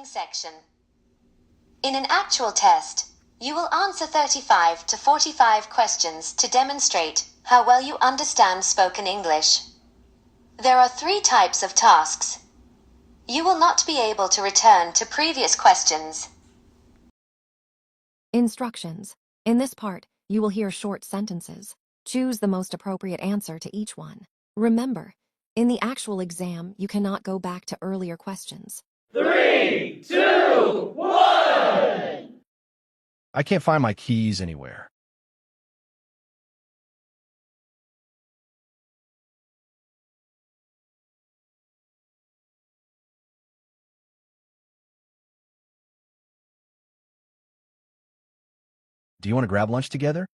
section. In an actual test, you will answer 35 to 45 questions to demonstrate how well you understand spoken English. There are 3 types of tasks. You will not be able to return to previous questions. Instructions. In this part, you will hear short sentences. Choose the most appropriate answer to each one. Remember, in the actual exam, you cannot go back to earlier questions. 3, 2, 1! I can't find my keys anywhere. Do you want to grab lunch together?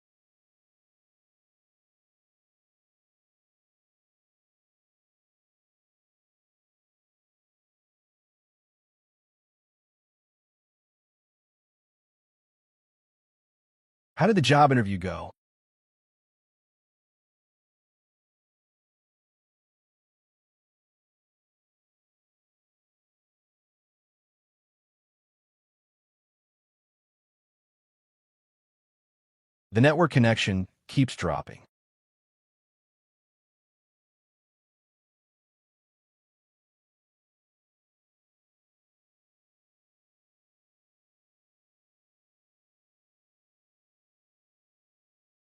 How did the job interview go? The network connection keeps dropping.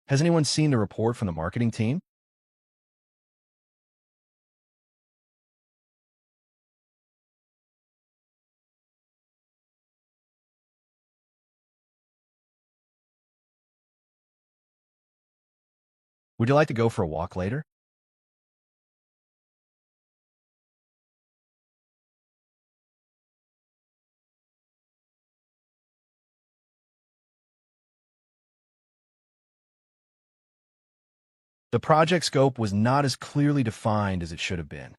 Has anyone seen the report from the marketing team? Would you like to go for a walk later? The project scope was not as clearly defined as it should have been.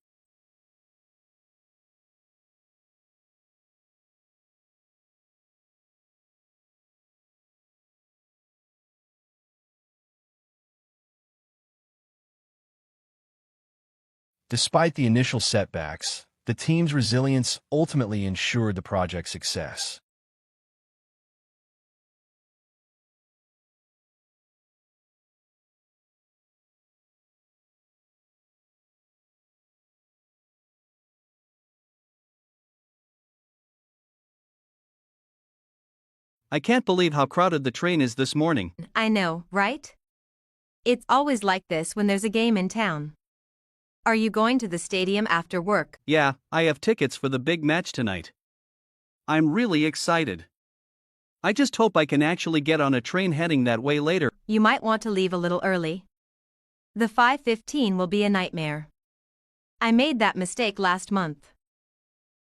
Despite the initial setbacks, the team's resilience ultimately ensured the project's success. I can't believe how crowded the train is this morning. I know, right? It's always like this when there's a game in town. Are you going to the stadium after work? Yeah, I have tickets for the big match tonight. I'm really excited. I just hope I can actually get on a train heading that way later. You might want to leave a little early. The 5:15 will be a nightmare. I made that mistake last month.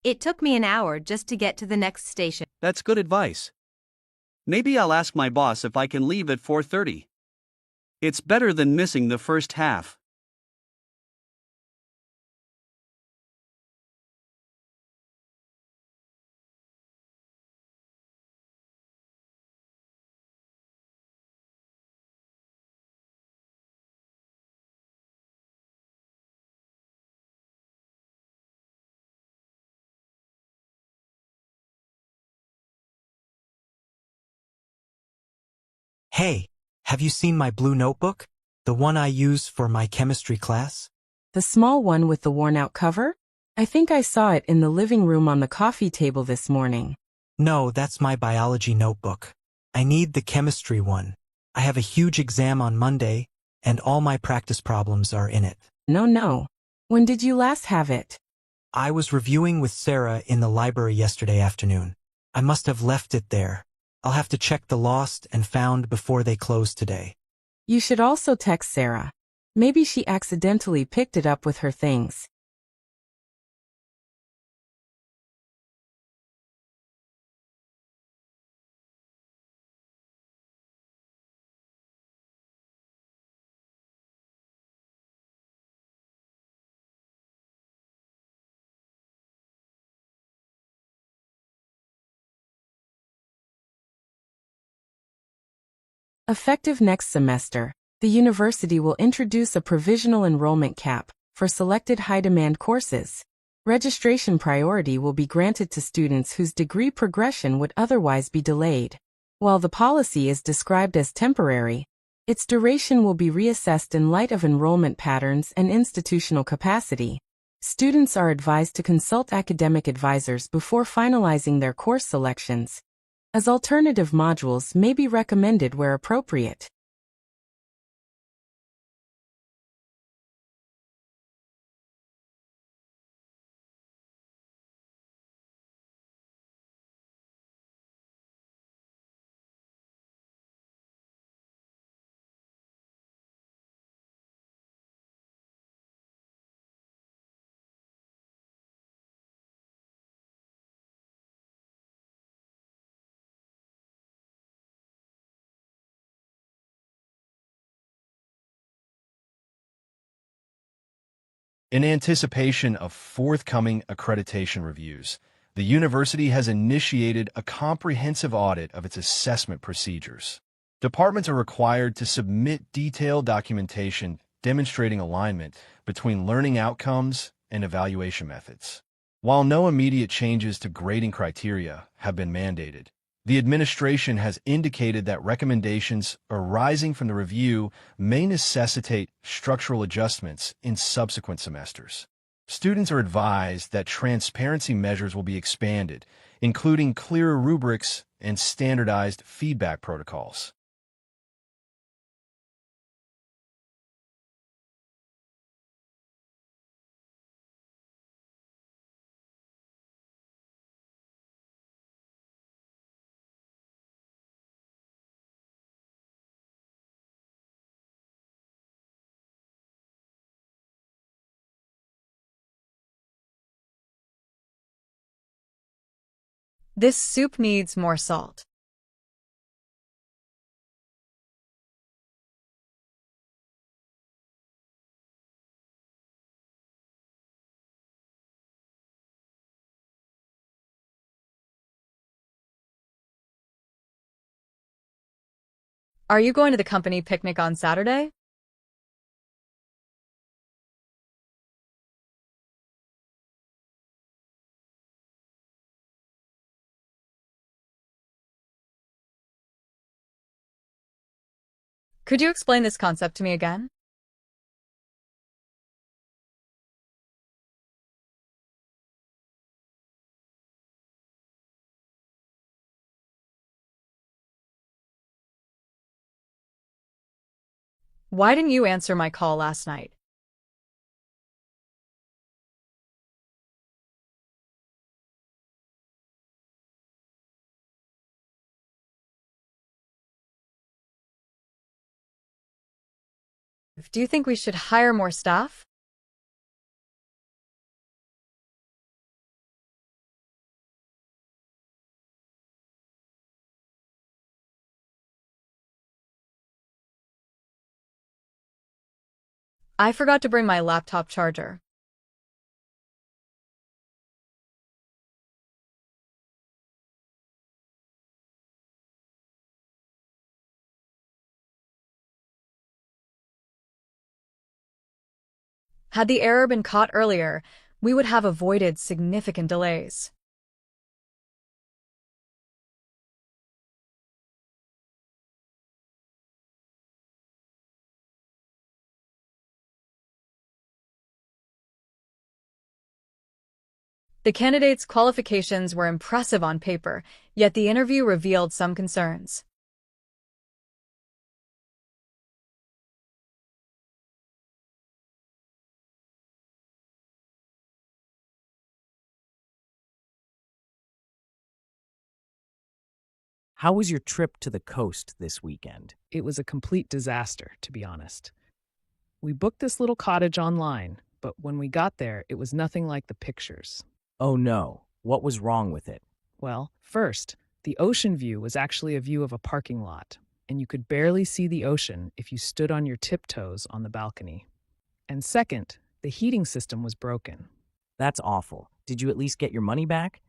It took me an hour just to get to the next station. That's good advice. Maybe I'll ask my boss if I can leave at 4:30. It's better than missing the first half. Hey, have you seen my blue notebook? The one I use for my chemistry class? The small one with the worn-out cover? I think I saw it in the living room on the coffee table this morning. No, that's my biology notebook. I need the chemistry one. I have a huge exam on Monday, and all my practice problems are in it. No. When did you last have it? I was reviewing with Sarah in the library yesterday afternoon. I must have left it there. I'll have to check the lost and found before they close today. You should also text Sarah. Maybe she accidentally picked it up with her things. Effective next semester, the university will introduce a provisional enrollment cap for selected high-demand courses. Registration priority will be granted to students whose degree progression would otherwise be delayed. While the policy is described as temporary, its duration will be reassessed in light of enrollment patterns and institutional capacity. Students are advised to consult academic advisors before finalizing their course selections, as alternative modules may be recommended where appropriate. In anticipation of forthcoming accreditation reviews, the university has initiated a comprehensive audit of its assessment procedures. Departments are required to submit detailed documentation demonstrating alignment between learning outcomes and evaluation methods. While no immediate changes to grading criteria have been mandated, the administration has indicated that recommendations arising from the review may necessitate structural adjustments in subsequent semesters. Students are advised that transparency measures will be expanded, including clearer rubrics and standardized feedback protocols. This soup needs more salt. Are you going to the company picnic on Saturday? Could you explain this concept to me again? Why didn't you answer my call last night? Do you think we should hire more staff? I forgot to bring my laptop charger. Had the error been caught earlier, we would have avoided significant delays. The candidates' qualifications were impressive on paper, yet the interview revealed some concerns. How was your trip to the coast this weekend? It was a complete disaster, to be honest. We booked this little cottage online, but when we got there, it was nothing like the pictures. Oh no, what was wrong with it? Well, first, the ocean view was actually a view of a parking lot, and you could barely see the ocean if you stood on your tiptoes on the balcony. And second, the heating system was broken. That's awful. Did you at least get your money back?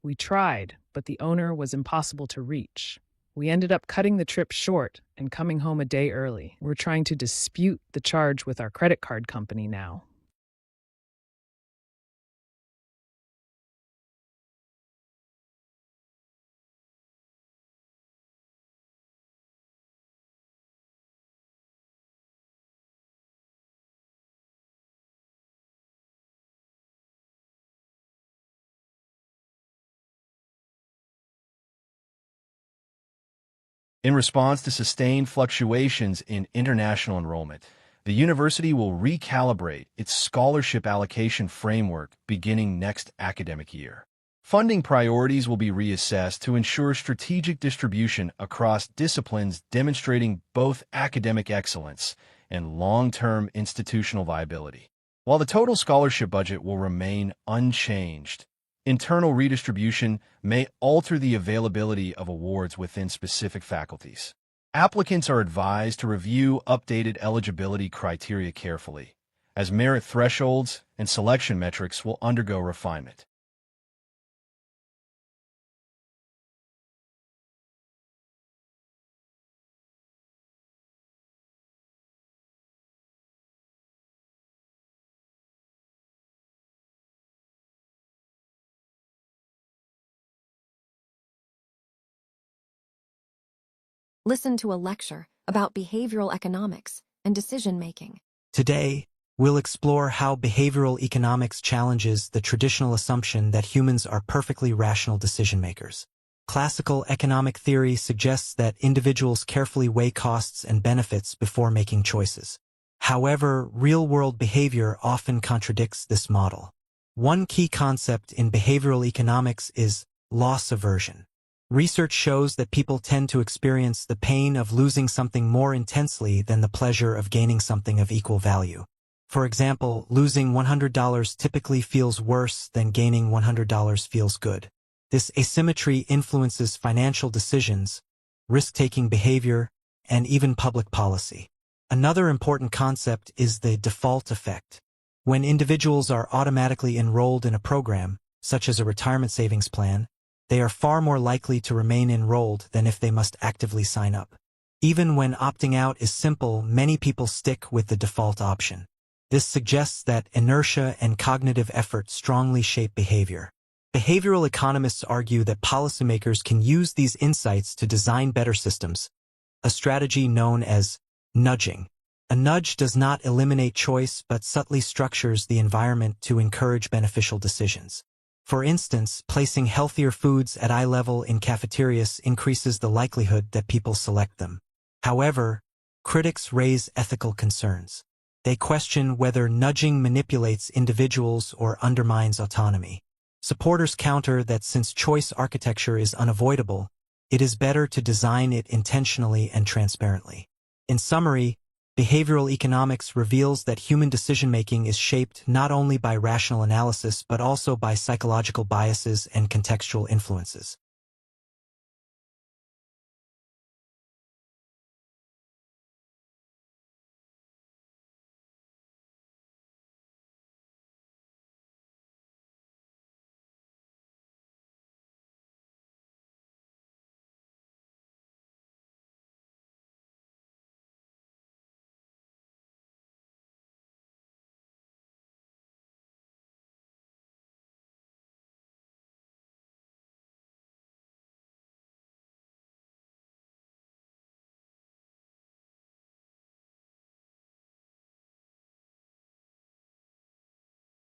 We tried, but the owner was impossible to reach. We ended up cutting the trip short and coming home a day early. We're trying to dispute the charge with our credit card company now. In response to sustained fluctuations in international enrollment, the university will recalibrate its scholarship allocation framework beginning next academic year. Funding priorities will be reassessed to ensure strategic distribution across disciplines demonstrating both academic excellence and long-term institutional viability. While the total scholarship budget will remain unchanged, internal redistribution may alter the availability of awards within specific faculties. Applicants are advised to review updated eligibility criteria carefully, as merit thresholds and selection metrics will undergo refinement. Listen to a lecture about behavioral economics and decision-making. Today, we'll explore how behavioral economics challenges the traditional assumption that humans are perfectly rational decision-makers. Classical economic theory suggests that individuals carefully weigh costs and benefits before making choices. However, real-world behavior often contradicts this model. One key concept in behavioral economics is loss aversion. Research shows that people tend to experience the pain of losing something more intensely than the pleasure of gaining something of equal value. For example, losing $100 typically feels worse than gaining $100 feels good. This asymmetry influences financial decisions, risk-taking behavior, and even public policy. Another important concept is the default effect. When individuals are automatically enrolled in a program, such as a retirement savings plan, they are far more likely to remain enrolled than if they must actively sign up. Even when opting out is simple, many people stick with the default option. This suggests that inertia and cognitive effort strongly shape behavior. Behavioral economists argue that policymakers can use these insights to design better systems, a strategy known as nudging. A nudge does not eliminate choice but subtly structures the environment to encourage beneficial decisions. For instance, placing healthier foods at eye level in cafeterias increases the likelihood that people select them. However, critics raise ethical concerns. They question whether nudging manipulates individuals or undermines autonomy. Supporters counter that since choice architecture is unavoidable, it is better to design it intentionally and transparently. In summary, behavioral economics reveals that human decision-making is shaped not only by rational analysis but also by psychological biases and contextual influences.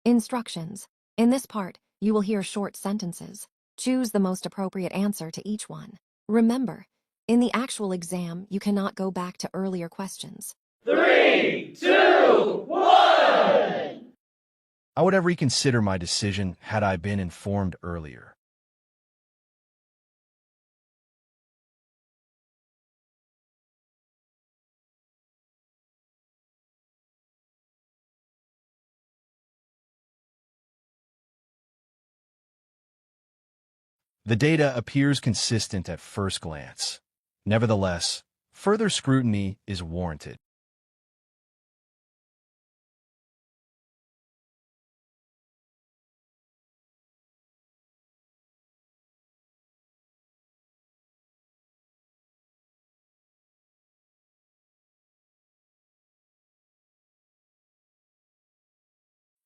Instructions. In this part, you will hear short sentences. Choose the most appropriate answer to each one. Remember, in the actual exam, you cannot go back to earlier questions. 3, 2, 1. I would have reconsidered my decision had I been informed earlier. The data appears consistent at first glance. Nevertheless, further scrutiny is warranted.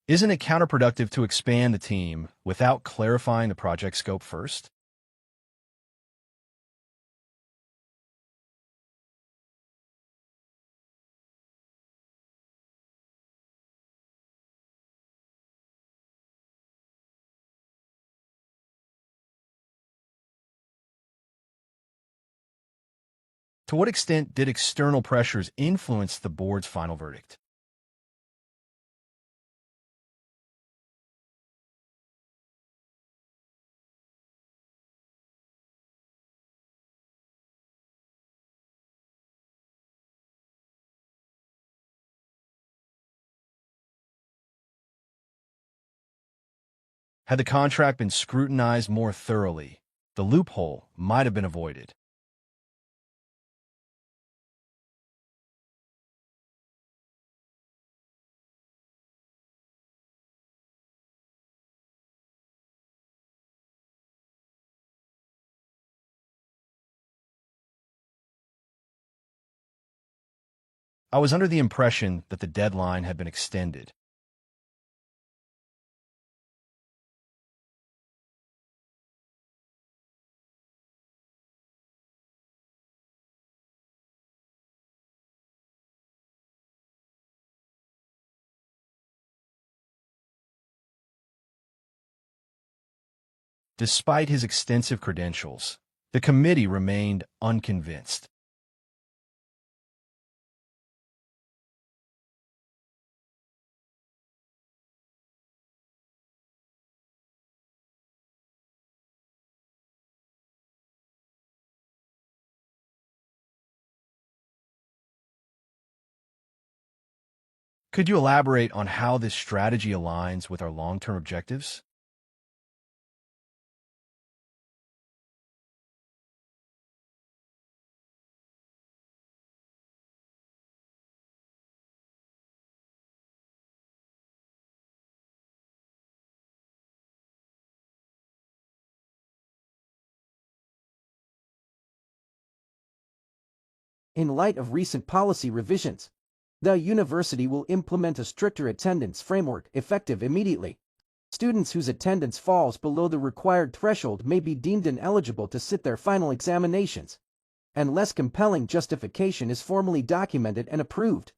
Isn't it counterproductive to expand the team without clarifying the project scope first? To what extent did external pressures influence the board's final verdict? Had the contract been scrutinized more thoroughly, the loophole might have been avoided. I was under the impression that the deadline had been extended. Despite his extensive credentials, the committee remained unconvinced. Could you elaborate on how this strategy aligns with our long-term objectives? In light of recent policy revisions, the university will implement a stricter attendance framework effective immediately. Students whose attendance falls below the required threshold may be deemed ineligible to sit their final examinations, unless compelling justification is formally documented and approved.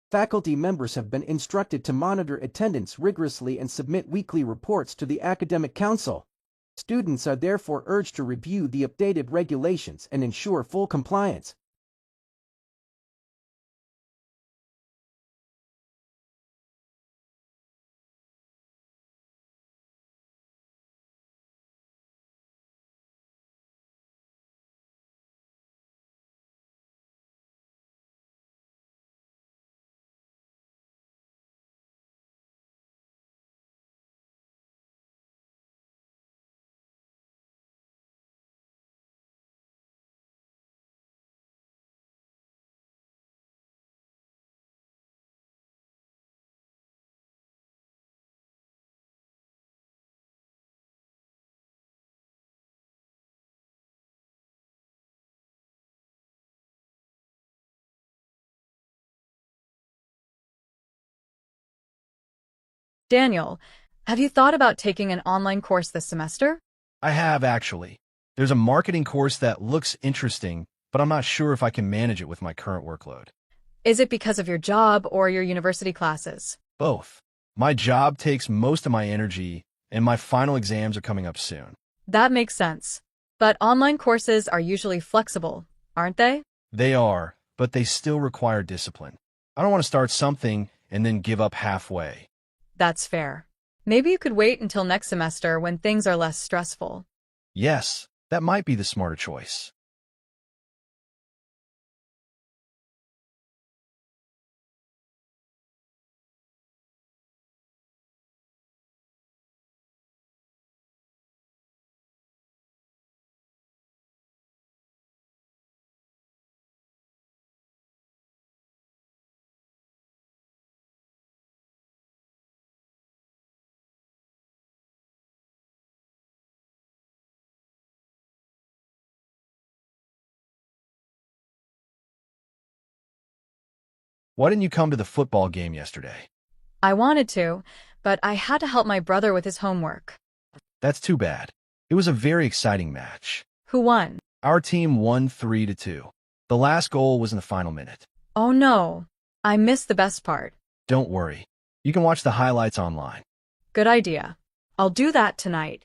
Faculty members have been instructed to monitor attendance rigorously and submit weekly reports to the Academic Council. Students are therefore urged to review the updated regulations and ensure full compliance. Daniel, have you thought about taking an online course this semester? I have, actually. There's a marketing course that looks interesting, but I'm not sure if I can manage it with my current workload. Is it because of your job or your university classes? Both. My job takes most of my energy, and my final exams are coming up soon. That makes sense. But online courses are usually flexible, aren't they? They are, but they still require discipline. I don't want to start something and then give up halfway. That's fair. Maybe you could wait until next semester when things are less stressful. Yes, that might be the smarter choice. Why didn't you come to the football game yesterday? I wanted to, but I had to help my brother with his homework. That's too bad. It was a very exciting match. Who won? Our team won 3-2. The last goal was in the final minute. Oh no, I missed the best part. Don't worry. You can watch the highlights online. Good idea. I'll do that tonight.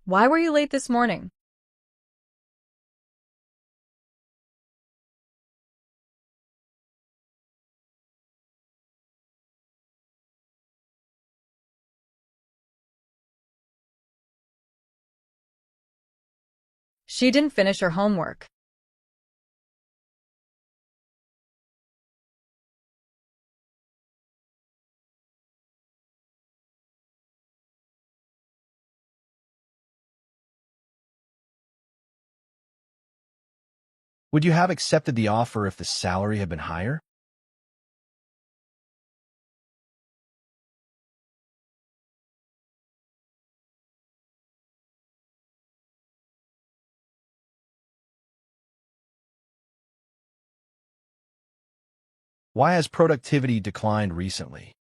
Why were you late this morning? She didn't finish her homework. Would you have accepted the offer if the salary had been higher? Why has productivity declined recently?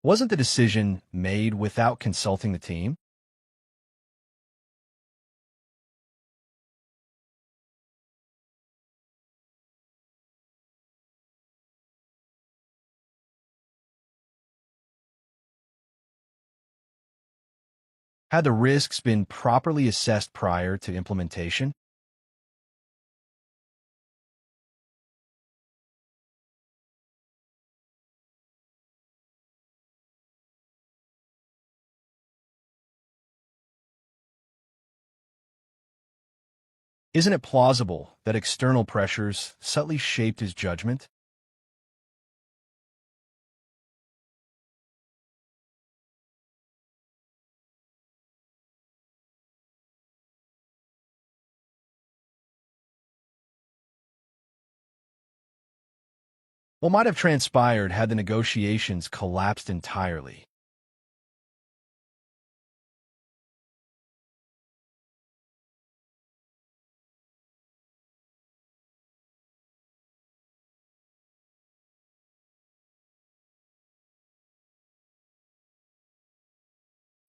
Wasn't the decision made without consulting the team? Had the risks been properly assessed prior to implementation? Isn't it plausible that external pressures subtly shaped his judgment? What might have transpired had the negotiations collapsed entirely?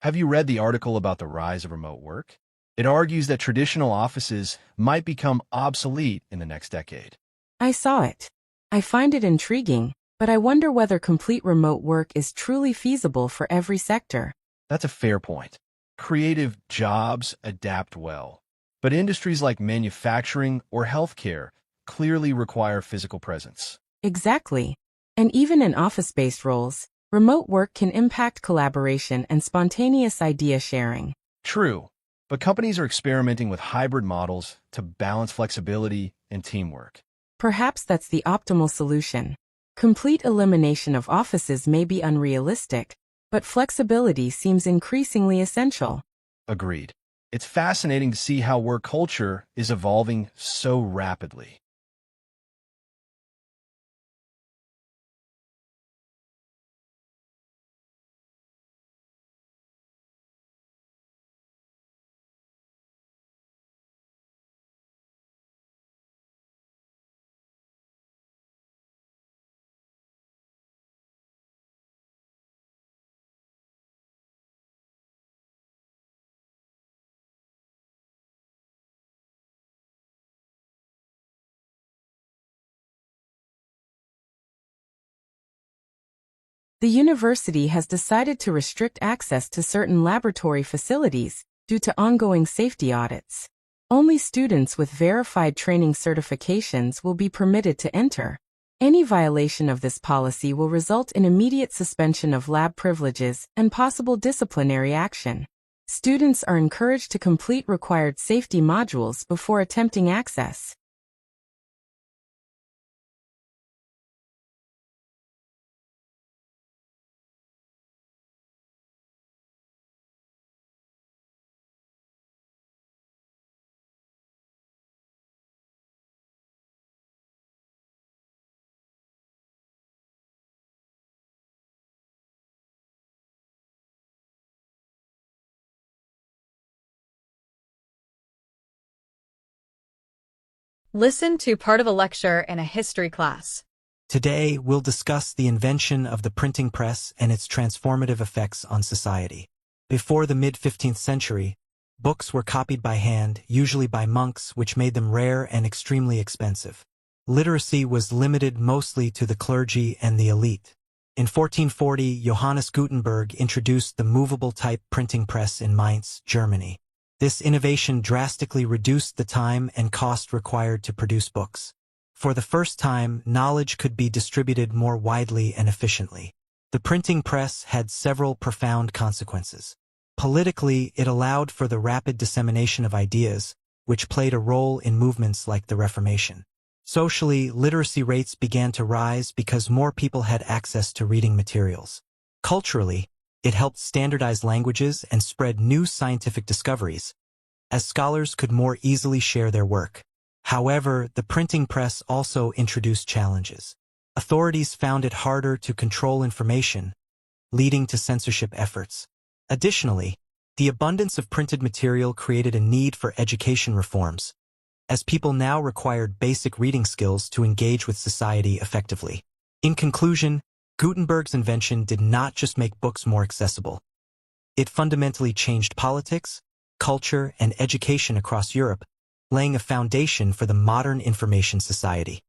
Have you read the article about the rise of remote work? It argues that traditional offices might become obsolete in the next decade. I saw it. I find it intriguing, but I wonder whether complete remote work is truly feasible for every sector. That's a fair point. Creative jobs adapt well, but industries like manufacturing or healthcare clearly require physical presence. Exactly. And even in office-based roles, remote work can impact collaboration and spontaneous idea sharing. True, but companies are experimenting with hybrid models to balance flexibility and teamwork. Perhaps that's the optimal solution. Complete elimination of offices may be unrealistic, but flexibility seems increasingly essential. Agreed. It's fascinating to see how work culture is evolving so rapidly. The university has decided to restrict access to certain laboratory facilities due to ongoing safety audits. Only students with verified training certifications will be permitted to enter. Any violation of this policy will result in immediate suspension of lab privileges and possible disciplinary action. Students are encouraged to complete required safety modules before attempting access. Listen to part of a lecture in a history class. Today, we'll discuss the invention of the printing press and its transformative effects on society. Before the mid-15th century, Books were copied by hand, usually by monks, which made them rare and extremely expensive. Literacy was limited mostly to the clergy and the elite. In 1440, Johannes Gutenberg introduced the movable type printing press in Mainz, Germany. This innovation drastically reduced the time and cost required to produce books. For the first time, knowledge could be distributed more widely and efficiently. The printing press had several profound consequences. Politically, it allowed for the rapid dissemination of ideas, which played a role in movements like the Reformation. Socially, literacy rates began to rise because more people had access to reading materials. Culturally, it helped standardize languages and spread new scientific discoveries, as scholars could more easily share their work. However, the printing press also introduced challenges. Authorities found it harder to control information, leading to censorship efforts. Additionally, the abundance of printed material created a need for education reforms, as people now required basic reading skills to engage with society effectively. In conclusion, Gutenberg's invention did not just make books more accessible. It fundamentally changed politics, culture, and education across Europe, laying a foundation for the modern information society.